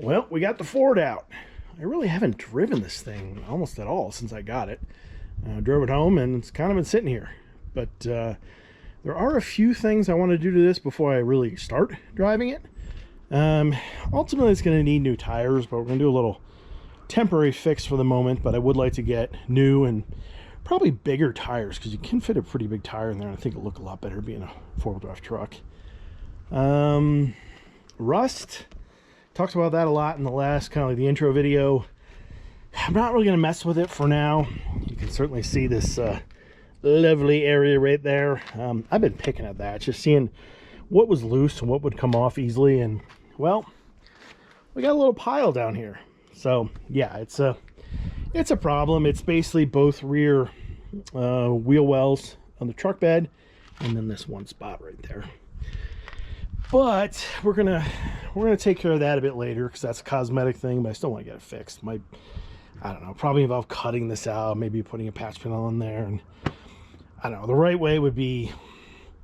Well, we got the Ford out. I really haven't driven this thing almost at all since I got it. Drove it home and it's kind of been sitting here. But there are a few things I want to do to this before I really start driving it. Ultimately, it's going to need new tires, but we're going to do a little temporary fix for the moment. But I would like to get new and probably bigger tires because you can fit a pretty big tire in there. And I think it'll look a lot better being a four-wheel drive truck. Rust. Talked about that a lot in the last kind of like the intro video. I'm not really going to mess with it for now. You can certainly see this lovely area right there. I've been picking at that, just seeing what was loose and what would come off easily. And well, we got a little pile down here. So yeah, it's a problem. It's basically both rear wheel wells on the truck bed and then this one spot right there. But we're gonna take care of that a bit later because that's a cosmetic thing, but I still want to get it fixed. I don't know, probably involve cutting this out, maybe putting a patch panel in there, and I don't know, the right way would be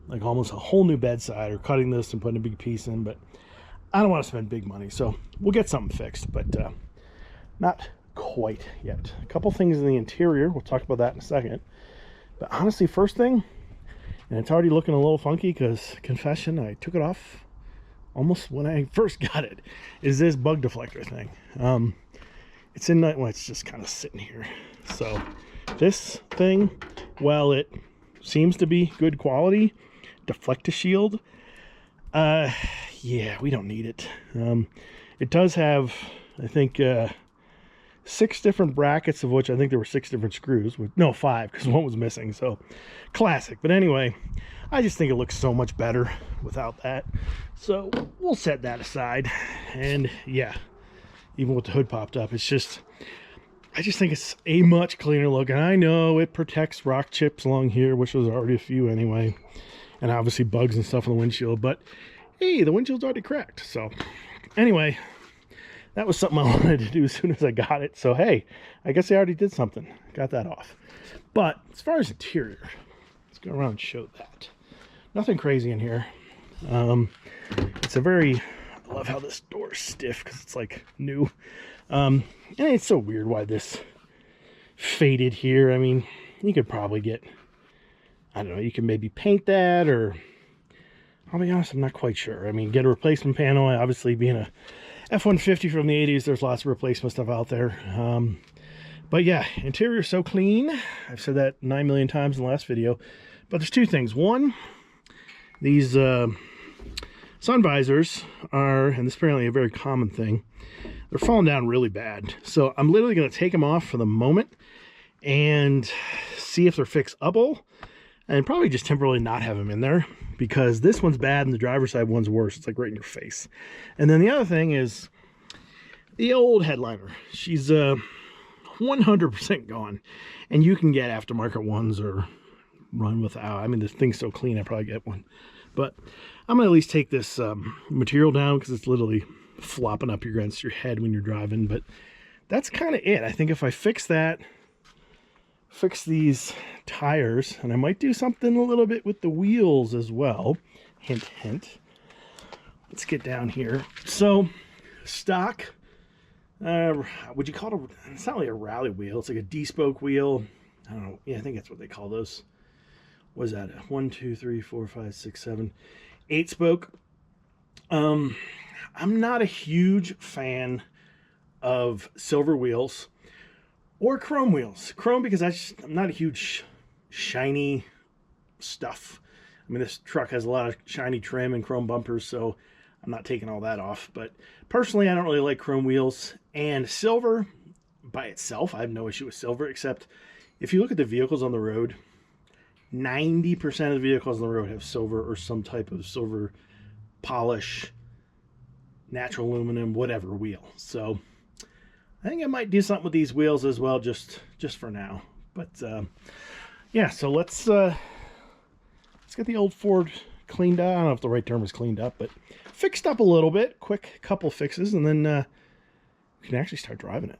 like almost a whole new bedside or cutting this and putting a big piece in, but I don't want to spend big money, so we'll get something fixed, but not quite yet. A couple things in the interior, we'll talk about that in a second, but honestly, first thing, and it's already looking a little funky because, confession, I took it off almost when I first got it, is this bug deflector thing. It's in, well, it's just kind of sitting here. So this thing, while it seems to be good quality, deflector shield, yeah, we don't need it. It does have, I think, 6 different brackets, of which I think there were 6 different screws. No, 5, because one was missing. So classic. But anyway, I just think it looks so much better without that. So we'll set that aside. And yeah, even with the hood popped up, it's just, I just think it's a much cleaner look. And I know it protects rock chips along here, which was already a few anyway, and obviously bugs and stuff on the windshield. But hey, the windshield's already cracked. So anyway, that was something I wanted to do as soon as I got it. So hey, I guess I already did something. Got that off. But as far as interior, let's go around and show that. Nothing crazy in here. It's a very, I love how this door is stiff because it's like new. And it's so weird why this faded here. I mean, you could probably get, I don't know, you can maybe paint that, or I'll be honest, I'm not quite sure. I mean, get a replacement panel. Obviously, being a F-150 from the 80s, there's lots of replacement stuff out there. But yeah, interior is so clean. I've said that 9 million times in the last video. But there's 2 things. One, these sun visors are, and this is apparently a very common thing, they're falling down really bad. So I'm literally going to take them off for the moment and see if they're fixable, and probably just temporarily not have them in there, because this one's bad and the driver's side one's worse. It's like right in your face. And then the other thing is the old headliner. She's 100% gone, and you can get aftermarket ones or run without. I mean, this thing's so clean, I probably get one. But I'm gonna at least take this material down because it's literally flopping up against your head when you're driving. But that's kind of it. I think if I fix that, fix these tires, and I might do something a little bit with the wheels as well, hint hint. Let's get down here. So stock, would you call it it's not really a rally wheel, it's like a D-spoke wheel. I don't know, yeah, I think that's what they call those. What is that, 1 2 3 4 5 6 7 8 spoke. I'm not a huge fan of silver wheels or chrome wheels. Chrome because I'm not a huge shiny stuff. I mean, this truck has a lot of shiny trim and chrome bumpers, so I'm not taking all that off. But personally, I don't really like chrome wheels. And silver by itself, I have no issue with silver, except if you look at the vehicles on the road, 90% of the vehicles on the road have silver or some type of silver polish, natural aluminum, whatever wheel. So I think I might do something with these wheels as well, just for now. But yeah, so let's get the old Ford cleaned up. I don't know if the right term is cleaned up, but fixed up a little bit. Quick couple fixes, and then we can actually start driving it.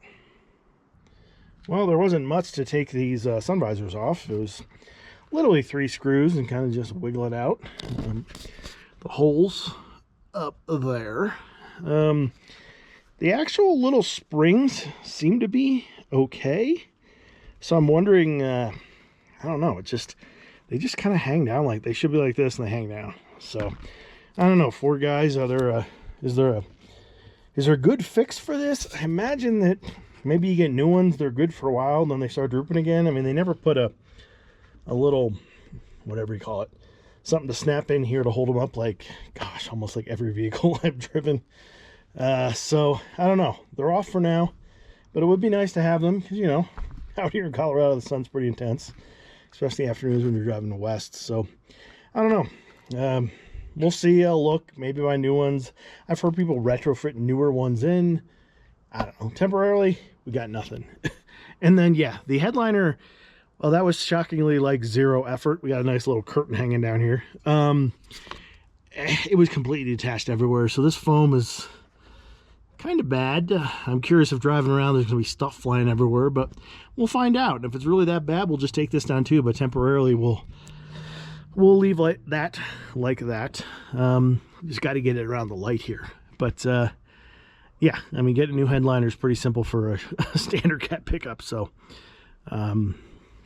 Well, there wasn't much to take these sun visors off. It was literally 3 screws and kind of just wiggle it out. The holes up there. The actual little springs seem to be okay. So I'm wondering, I don't know, they just kind of hang down. Like they should be like this and they hang down. So I don't know, Ford guys, is there a good fix for this? I imagine that maybe you get new ones, they're good for a while, and then they start drooping again. I mean, they never put a little, whatever you call it, something to snap in here to hold them up, like, gosh, almost like every vehicle I've driven. So I don't know, they're off for now, but it would be nice to have them, because, you know, out here in Colorado, the sun's pretty intense, especially afternoons when you're driving west. So I don't know. We'll see. I'll look, maybe buy new ones. I've heard people retrofit newer ones in. I don't know. Temporarily, we got nothing. And then, yeah, the headliner, well, that was shockingly like zero effort. We got a nice little curtain hanging down here. It was completely detached everywhere. So this foam is kind of bad. I'm curious if driving around there's going to be stuff flying everywhere, but we'll find out. If it's really that bad, we'll just take this down too, but temporarily we'll leave like that. Just got to get it around the light here. But yeah, I mean, getting a new headliner is pretty simple for a standard cat pickup. So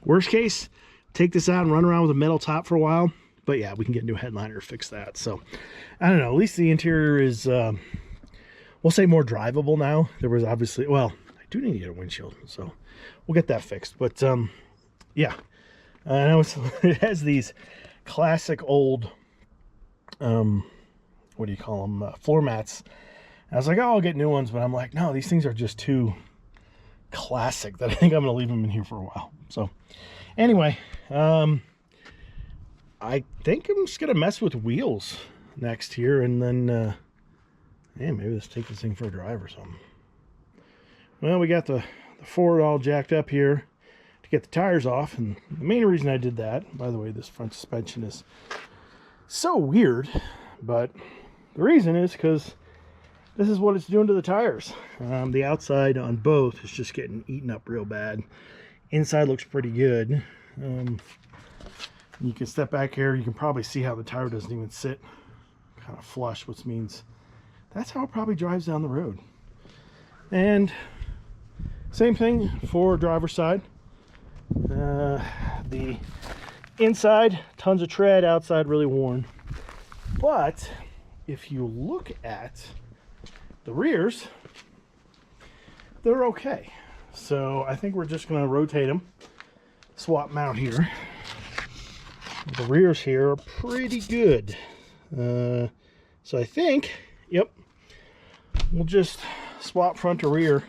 worst case, take this out and run around with a metal top for a while. But yeah, we can get a new headliner to fix that. So I don't know, at least the interior is we'll say more drivable now. There was obviously, well, I do need to get a windshield, so we'll get that fixed. But yeah, I know it has these classic old what do you call them, floor mats. I was like, oh, I'll get new ones, but I'm like, no, these things are just too classic that I think I'm gonna leave them in here for a while. So anyway, I think I'm just gonna mess with wheels next here, and then yeah, maybe let's take this thing for a drive or something. Well, we got the Ford all jacked up here to get the tires off, and the main reason I did that, by the way, this front suspension is so weird, but the reason is because this is what it's doing to the tires. The outside on both is just getting eaten up real bad. Inside looks pretty good. You can step back here, you can probably see how the tire doesn't even sit kind of flush, which means that's how it probably drives down the road. And same thing for driver's side. The inside, tons of tread, outside really worn. But if you look at the rears, they're okay. So I think we're just going to rotate them, swap them out here. The rears here are pretty good. So I think, yep, we'll just swap front to rear.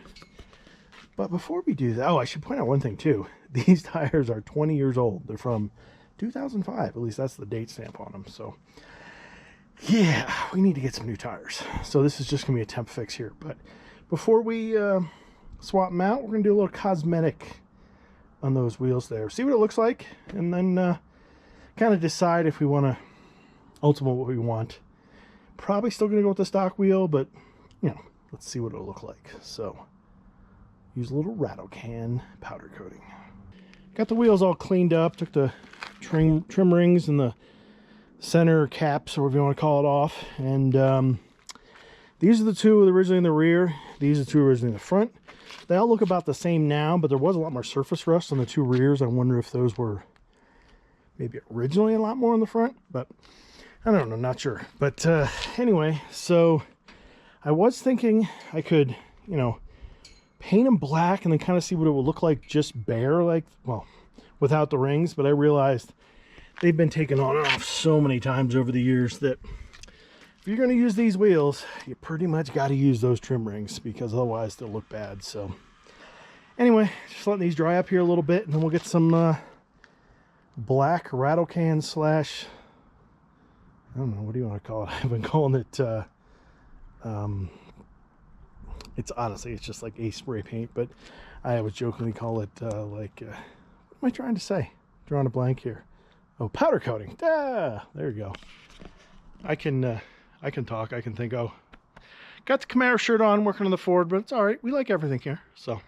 But before we do that, oh, I should point out one thing too. These tires are 20 years old. They're from 2005. At least that's the date stamp on them. So yeah, we need to get some new tires. So this is just going to be a temp fix here. But before we swap them out, we're going to do a little cosmetic on those wheels there. See what it looks like, and then kind of decide if we want to, ultimately what we want. Probably still going to go with the stock wheel, but, you know, let's see what it'll look like. So use a little rattle can powder coating. Got the wheels all cleaned up, took the trim rings and the center caps, or whatever you want to call it, off, and these are the two originally in the rear, these are the two originally in the front. They all look about the same now, but there was a lot more surface rust on the two rears. I wonder if those were maybe originally a lot more on the front, but I don't know, not sure. But anyway, so I was thinking I could, you know, paint them black and then kind of see what it would look like just bare, like, well, without the rings. But I realized they've been taken on and off so many times over the years that if you're going to use these wheels, you pretty much got to use those trim rings, because otherwise they'll look bad. So anyway, just letting these dry up here a little bit, and then we'll get some black rattle can slash, I don't know, what do you want to call it? I've been calling it it's honestly, it's just like a spray paint, but I always jokingly call it like what am I trying to say? Drawing a blank here. Oh, powder coating. Ah, there you go. I can talk. I can think. Oh, got the Camaro shirt on, working on the Ford, but it's all right. We like everything here. So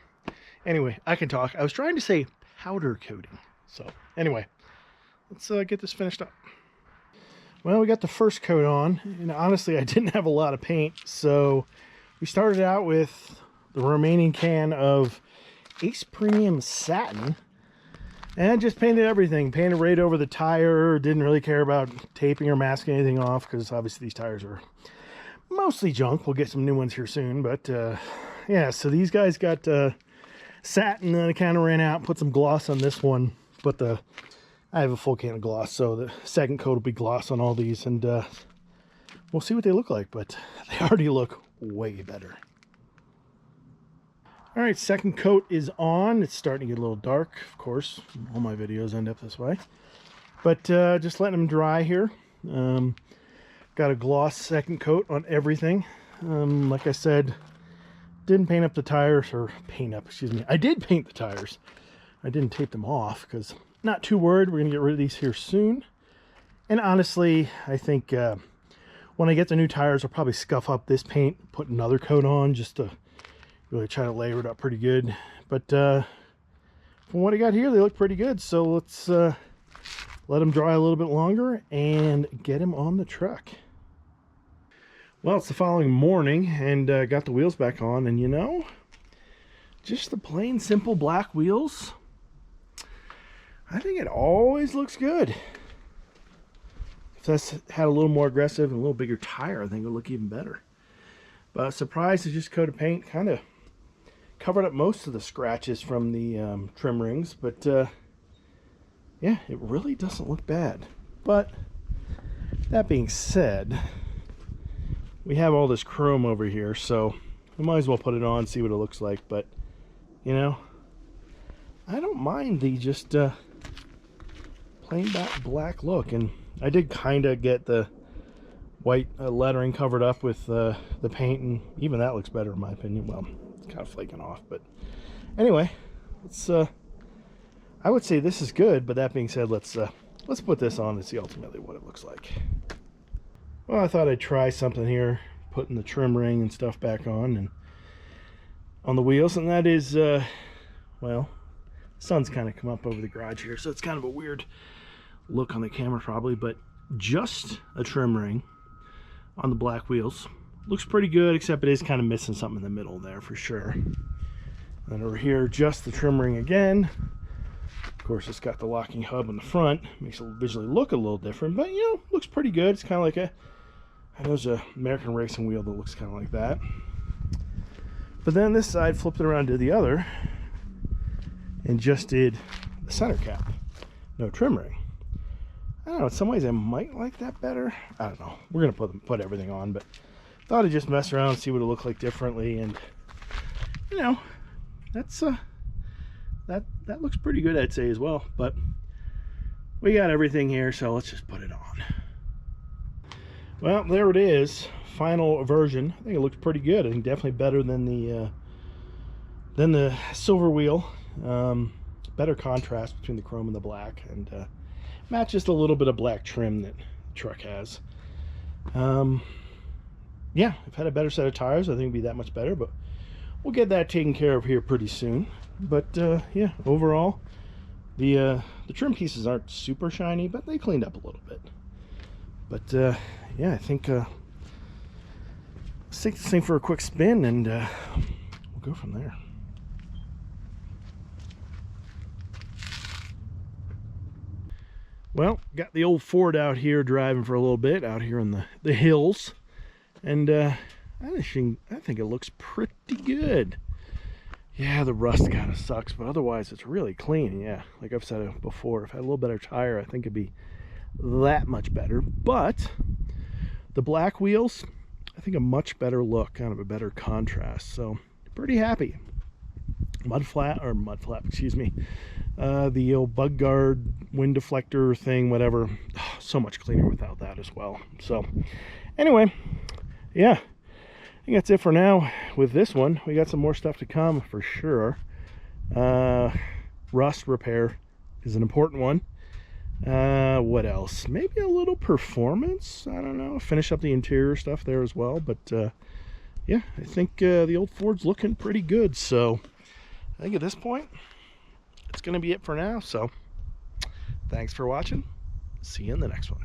anyway, I can talk. I was trying to say powder coating. So anyway, let's get this finished up. Well, we got the first coat on, and honestly, I didn't have a lot of paint, so We started out with the remaining can of Ace Premium Satin and just painted everything. Painted right over the tire. Didn't really care about taping or masking anything off because obviously these tires are mostly junk. We'll get some new ones here soon, but yeah, so these guys got satin, and I kind of ran out, put some gloss on this one, but I have a full can of gloss, so the second coat will be gloss on all these, and we'll see what they look like, but they already look way better. All right, second coat is on. It's starting to get a little dark, of course. All my videos end up this way, but just letting them dry here. Got a gloss second coat on everything. Like I said, didn't paint up the tires, or paint up, excuse me. I did paint the tires. I didn't tape them off because not too worried. We're gonna get rid of these here soon. And honestly, I think when I get the new tires, I'll probably scuff up this paint, put another coat on just to really try to layer it up pretty good. But from what I got here, they look pretty good. So let's let them dry a little bit longer and get them on the truck. Well, it's the following morning, and got the wheels back on, and you know, just the plain simple black wheels, I think it always looks good. If this had a little more aggressive and a little bigger tire, I think it would look even better. But surprised, it's just coat of paint, kind of covered up most of the scratches from the trim rings, but yeah, it really doesn't look bad. But that being said, we have all this chrome over here, so we might as well put it on, see what it looks like. But you know, I don't mind the just plain black look. And I did kind of get the white lettering covered up with the paint, and even that looks better in my opinion. Well, it's kind of flaking off, but anyway, let's I would say this is good. But that being said, let's put this on and see ultimately what it looks like. Well, I thought I'd try something here, putting the trim ring and stuff back on and on the wheels, and that is well, the sun's kind of come up over the garage here, so it's kind of a weird look on the camera probably, but just a trim ring on the black wheels looks pretty good, except it is kind of missing something in the middle there for sure. And over here, just the trim ring again. Of course, it's got the locking hub on the front, makes it visually look a little different, but you know, looks pretty good. It's kind of like I know there's an American racing wheel that looks kind of like that. But then this side, flipped it around to the other and just did the center cap, no trim ring. I don't know, in some ways I might like that better. I don't know. We're gonna put everything on, but thought I'd just mess around and see what it looked like differently. And you know, that's that looks pretty good, I'd say, as well. But we got everything here, so let's just put it on. Well, there it is, final version. I think it looks pretty good. I think definitely better than the silver wheel. Better contrast between the chrome and the black, and matches a little bit of black trim that the truck has. Yeah, if I had a better set of tires, I think it'd be that much better, but we'll get that taken care of here pretty soon. But yeah, overall, the trim pieces aren't super shiny, but they cleaned up a little bit. But yeah, I think let's take this thing for a quick spin, and we'll go from there. Well, got the old Ford out here driving for a little bit out here in the hills, and I think it looks pretty good. Yeah, the rust kind of sucks, but otherwise it's really clean. Yeah, like I've said before, if I had a little better tire, I think it'd be that much better. But the black wheels, I think a much better look, kind of a better contrast. So pretty happy. Mud flap, excuse me. The old bug guard, wind deflector thing, whatever. Oh, so much cleaner without that as well. So anyway, yeah, I think that's it for now with this one. We got some more stuff to come for sure. Rust repair is an important one. What else? Maybe a little performance. I don't know. Finish up the interior stuff there as well. But yeah, I think the old Ford's looking pretty good. So I think at this point, it's going to be it for now. So thanks for watching. See you in the next one.